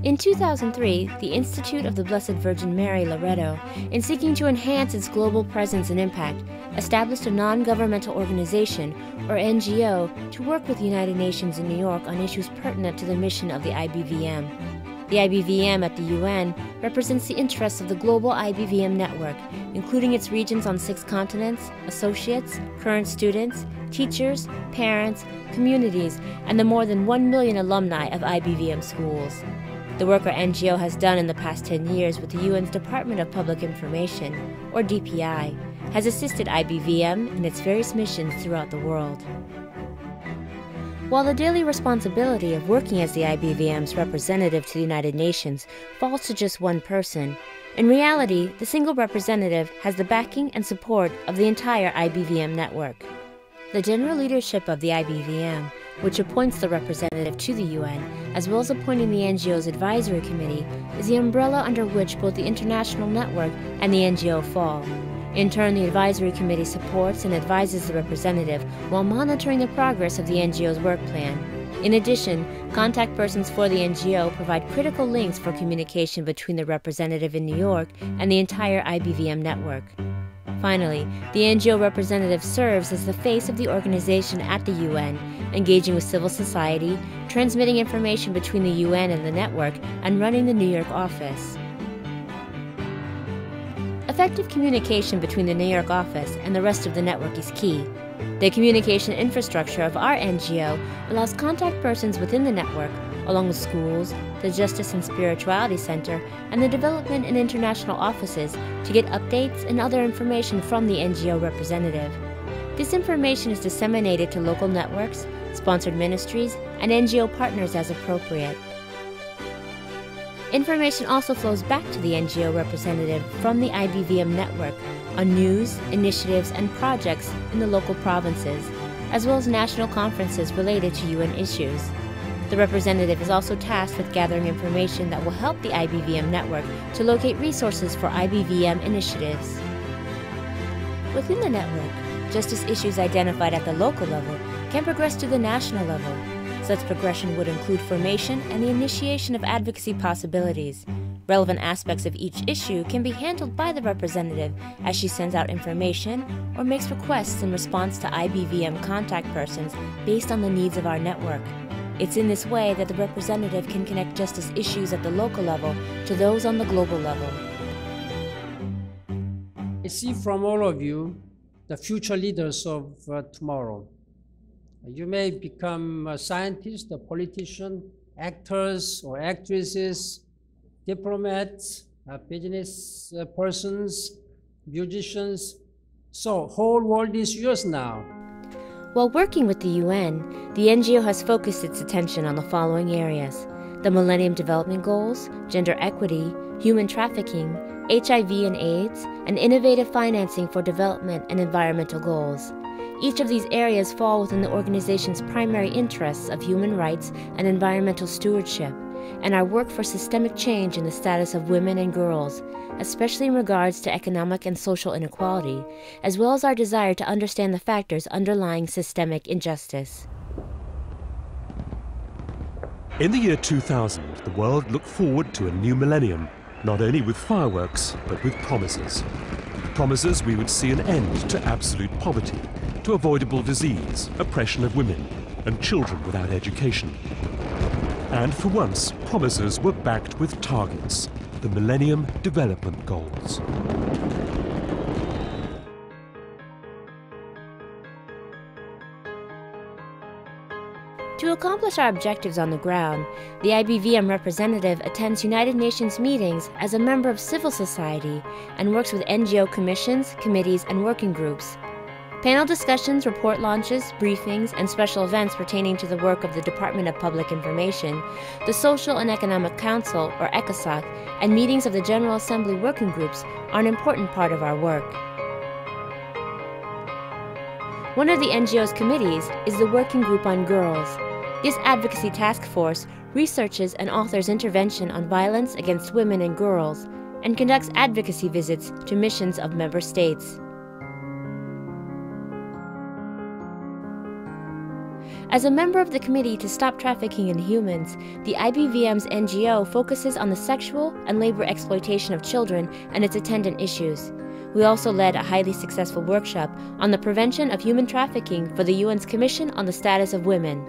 In 2003, the Institute of the Blessed Virgin Mary Loreto, in seeking to enhance its global presence and impact, established a non-governmental organization, or NGO, to work with the United Nations in New York on issues pertinent to the mission of the IBVM. The IBVM at the UN represents the interests of the global IBVM network, including its regions on 6 continents, associates, current students, teachers, parents, communities, and the more than 1 million alumni of IBVM schools. The work our NGO has done in the past 10 years with the UN's Department of Public Information, or DPI, has assisted IBVM in its various missions throughout the world. While the daily responsibility of working as the IBVM's representative to the United Nations falls to just one person, in reality, the single representative has the backing and support of the entire IBVM network. The general leadership of the IBVM, which appoints the representative to the UN, as well as appointing the NGO's advisory committee, is the umbrella under which both the international network and the NGO fall. In turn, the advisory committee supports and advises the representative while monitoring the progress of the NGO's work plan. In addition, contact persons for the NGO provide critical links for communication between the representative in New York and the entire IBVM network. Finally, the NGO representative serves as the face of the organization at the UN, engaging with civil society, transmitting information between the UN and the network, and running the New York office. Effective communication between the New York office and the rest of the network is key. The communication infrastructure of our NGO allows contact persons within the network, along with schools, the Justice and Spirituality Center, and the Development and International offices, to get updates and other information from the NGO representative. This information is disseminated to local networks, sponsored ministries, and NGO partners as appropriate. Information also flows back to the NGO representative from the IBVM network on news, initiatives, and projects in the local provinces, as well as national conferences related to UN issues. The representative is also tasked with gathering information that will help the IBVM network to locate resources for IBVM initiatives. Within the network, justice issues identified at the local level can progress to the national level. Such progression would include formation and the initiation of advocacy possibilities. Relevant aspects of each issue can be handled by the representative as she sends out information or makes requests in response to IBVM contact persons based on the needs of our network. It's in this way that the representative can connect justice issues at the local level to those on the global level. I see from all of you the future leaders of tomorrow. You may become a scientist, a politician, actors or actresses, diplomats, business persons, musicians. So, whole world is yours now. While working with the UN, the NGO has focused its attention on the following areas: the Millennium Development Goals, gender equity, human trafficking, HIV and AIDS, and innovative financing for development and environmental goals. Each of these areas fall within the organization's primary interests of human rights and environmental stewardship, and our work for systemic change in the status of women and girls, especially in regards to economic and social inequality, as well as our desire to understand the factors underlying systemic injustice. In the year 2000, the world looked forward to a new millennium, not only with fireworks, but with promises. Promises we would see an end to absolute poverty, to avoidable disease, oppression of women, and children without education. And for once, promises were backed with targets, the Millennium Development Goals. To accomplish our objectives on the ground, the IBVM representative attends United Nations meetings as a member of civil society and works with NGO commissions, committees, and working groups. Panel discussions, report launches, briefings, and special events pertaining to the work of the Department of Public Information, the Social and Economic Council, or ECOSOC, and meetings of the General Assembly working groups are an important part of our work. One of the NGO's committees is the Working Group on Girls. This advocacy task force researches and authors intervention on violence against women and girls, and conducts advocacy visits to missions of member states. As a member of the Committee to Stop Trafficking in Humans, the IBVM's NGO focuses on the sexual and labor exploitation of children and its attendant issues. We also led a highly successful workshop on the prevention of human trafficking for the UN's Commission on the Status of Women.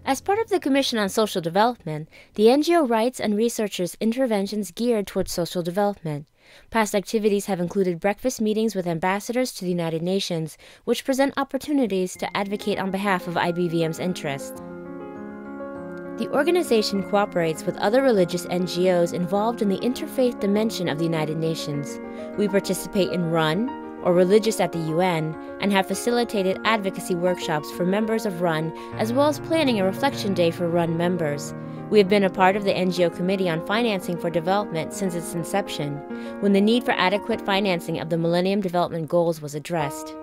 As part of the Commission on Social Development, the NGO writes and researches interventions geared towards social development. Past activities have included breakfast meetings with ambassadors to the United Nations, which present opportunities to advocate on behalf of IBVM's interests. The organization cooperates with other religious NGOs involved in the interfaith dimension of the United Nations. We participate in RUN, or Religious at the UN, and have facilitated advocacy workshops for members of RUN, as well as planning a reflection day for RUN members. We have been a part of the NGO Committee on Financing for Development since its inception, when the need for adequate financing of the Millennium Development Goals was addressed.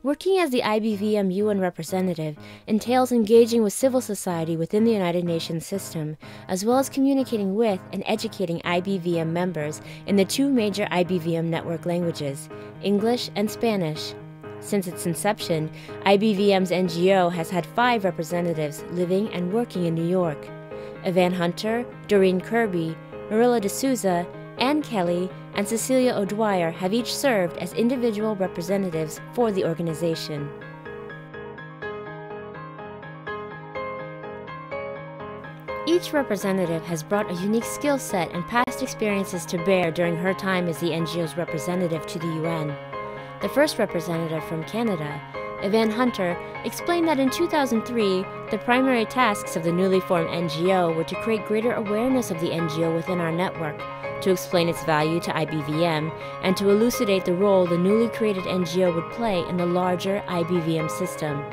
Working as the IBVM UN representative entails engaging with civil society within the United Nations system, as well as communicating with and educating IBVM members in the two major IBVM network languages, English and Spanish. Since its inception, IBVM's NGO has had 5 representatives living and working in New York. Evan Hunter, Doreen Kirby, Marilla D'Souza, Ann Kelly, and Cecilia O'Dwyer have each served as individual representatives for the organization. Each representative has brought a unique skill set and past experiences to bear during her time as the NGO's representative to the UN. The first representative from Canada, Evan Hunter, explained that in 2003, the primary tasks of the newly formed NGO were to create greater awareness of the NGO within our network, to explain its value to IBVM, and to elucidate the role the newly created NGO would play in the larger IBVM system.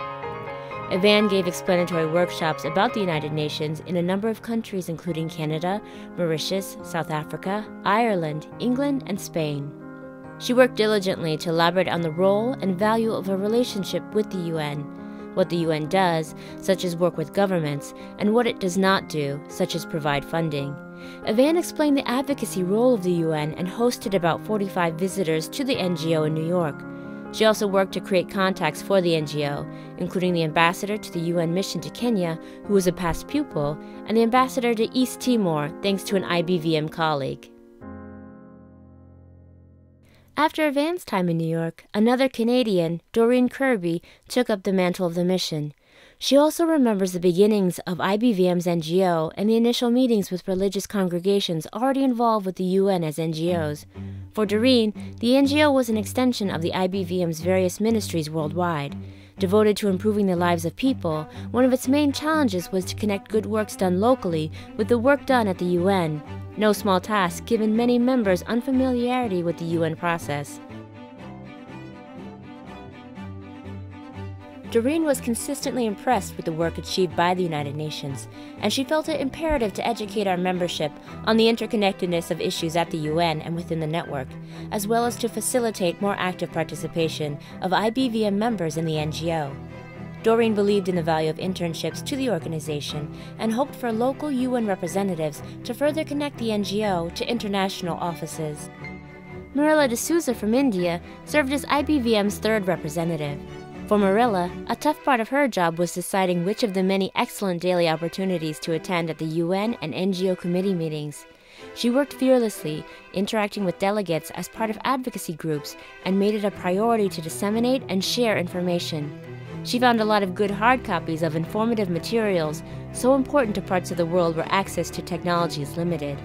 Evan gave explanatory workshops about the United Nations in a number of countries including Canada, Mauritius, South Africa, Ireland, England, and Spain. She worked diligently to elaborate on the role and value of a relationship with the UN, what the UN does, such as work with governments, and what it does not do, such as provide funding. Evan explained the advocacy role of the UN and hosted about 45 visitors to the NGO in New York. She also worked to create contacts for the NGO, including the ambassador to the UN mission to Kenya, who was a past pupil, and the ambassador to East Timor, thanks to an IBVM colleague. After Evan's time in New York, another Canadian, Doreen Kirby, took up the mantle of the mission. She also remembers the beginnings of IBVM's NGO and the initial meetings with religious congregations already involved with the UN as NGOs. For Doreen, the NGO was an extension of the IBVM's various ministries worldwide. Devoted to improving the lives of people, one of its main challenges was to connect good works done locally with the work done at the UN. No small task, given many members' unfamiliarity with the UN process. Doreen was consistently impressed with the work achieved by the United Nations, and she felt it imperative to educate our membership on the interconnectedness of issues at the UN and within the network, as well as to facilitate more active participation of IBVM members in the NGO. Doreen believed in the value of internships to the organization and hoped for local UN representatives to further connect the NGO to international offices. Marilla D'Souza from India served as IBVM's 3rd representative. For Marilla, a tough part of her job was deciding which of the many excellent daily opportunities to attend at the UN and NGO committee meetings. She worked fearlessly, interacting with delegates as part of advocacy groups, and made it a priority to disseminate and share information. She found a lot of good hard copies of informative materials, so important to parts of the world where access to technology is limited.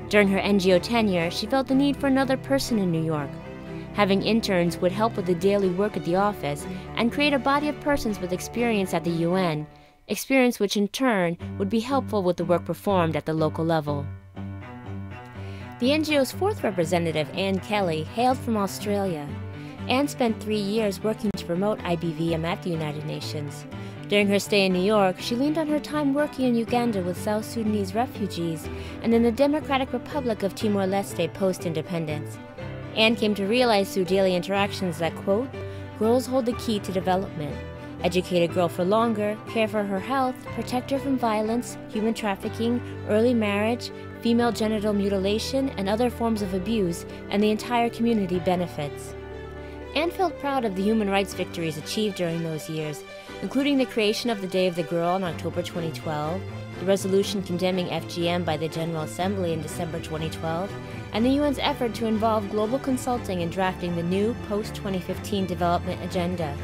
During her NGO tenure, she felt the need for another person in New York. Having interns would help with the daily work at the office and create a body of persons with experience at the UN, experience which in turn would be helpful with the work performed at the local level. The NGO's 4th representative, Ann Kelly, hailed from Australia. Ann spent 3 years working to promote IBVM at the United Nations. During her stay in New York, she leaned on her time working in Uganda with South Sudanese refugees and in the Democratic Republic of Timor-Leste post-independence. Ann came to realize through daily interactions that, quote, girls hold the key to development. educate a girl for longer, care for her health, protect her from violence, human trafficking, early marriage, female genital mutilation, and other forms of abuse, and the entire community benefits. Anne felt proud of the human rights victories achieved during those years, including the creation of the Day of the Girl in October 2012, the resolution condemning FGM by the General Assembly in December 2012, and the UN's effort to involve global consulting in drafting the new post-2015 development agenda.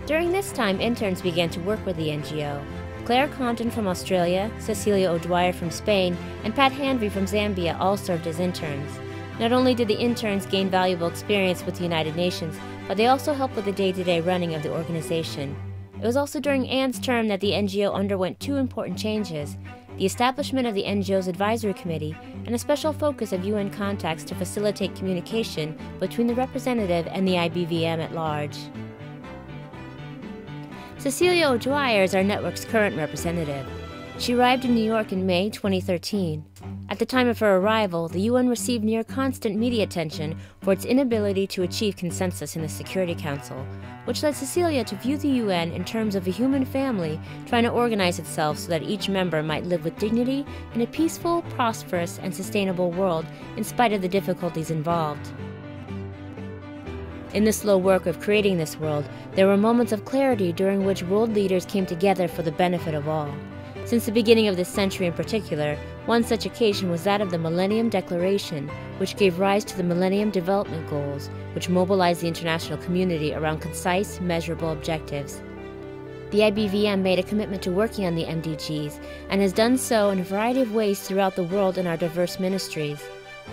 During this time, interns began to work with the NGO. Claire Condon from Australia, Cecilia O'Dwyer from Spain, and Pat Hanvey from Zambia all served as interns. Not only did the interns gain valuable experience with the United Nations, but they also helped with the day-to-day running of the organization. It was also during Anne's term that the NGO underwent two important changes: the establishment of the NGO's Advisory Committee and a special focus of UN contacts to facilitate communication between the representative and the IBVM at large. Cecilia O'Dwyer is our network's current representative. She arrived in New York in May 2013. At the time of her arrival, the UN received near constant media attention for its inability to achieve consensus in the Security Council, which led Cecilia to view the UN in terms of a human family trying to organize itself so that each member might live with dignity in a peaceful, prosperous, and sustainable world in spite of the difficulties involved. In the slow work of creating this world, there were moments of clarity during which world leaders came together for the benefit of all. Since the beginning of this century in particular, one such occasion was that of the Millennium Declaration, which gave rise to the Millennium Development Goals, which mobilized the international community around concise, measurable objectives. The IBVM made a commitment to working on the MDGs, and has done so in a variety of ways throughout the world in our diverse ministries.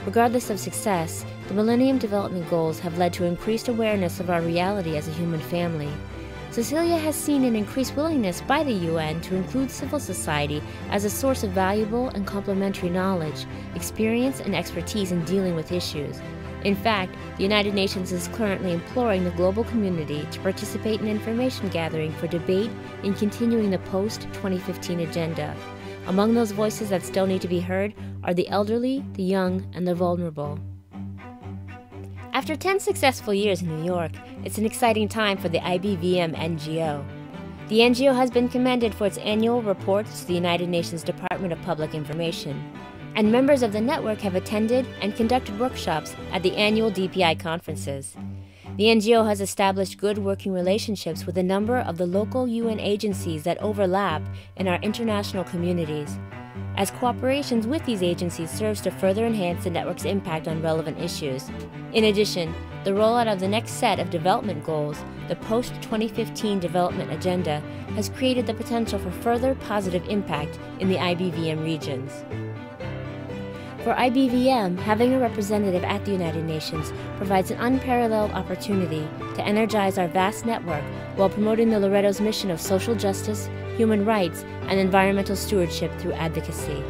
Regardless of success, the Millennium Development Goals have led to increased awareness of our reality as a human family. Cecilia has seen an increased willingness by the UN to include civil society as a source of valuable and complementary knowledge, experience, and expertise in dealing with issues. In fact, the United Nations is currently imploring the global community to participate in information gathering for debate in continuing the post-2015 agenda. Among those voices that still need to be heard are the elderly, the young, and the vulnerable. After 10 successful years in New York, it's an exciting time for the IBVM NGO. The NGO has been commended for its annual reports to the United Nations Department of Public Information, and members of the network have attended and conducted workshops at the annual DPI conferences. The NGO has established good working relationships with a number of the local UN agencies that overlap in our international communities, as cooperations with these agencies serves to further enhance the network's impact on relevant issues. In addition, the rollout of the next set of development goals, the post-2015 development agenda, has created the potential for further positive impact in the IBVM regions. For IBVM, having a representative at the United Nations provides an unparalleled opportunity to energize our vast network while promoting the Loretto's mission of social justice, human rights, and environmental stewardship through advocacy.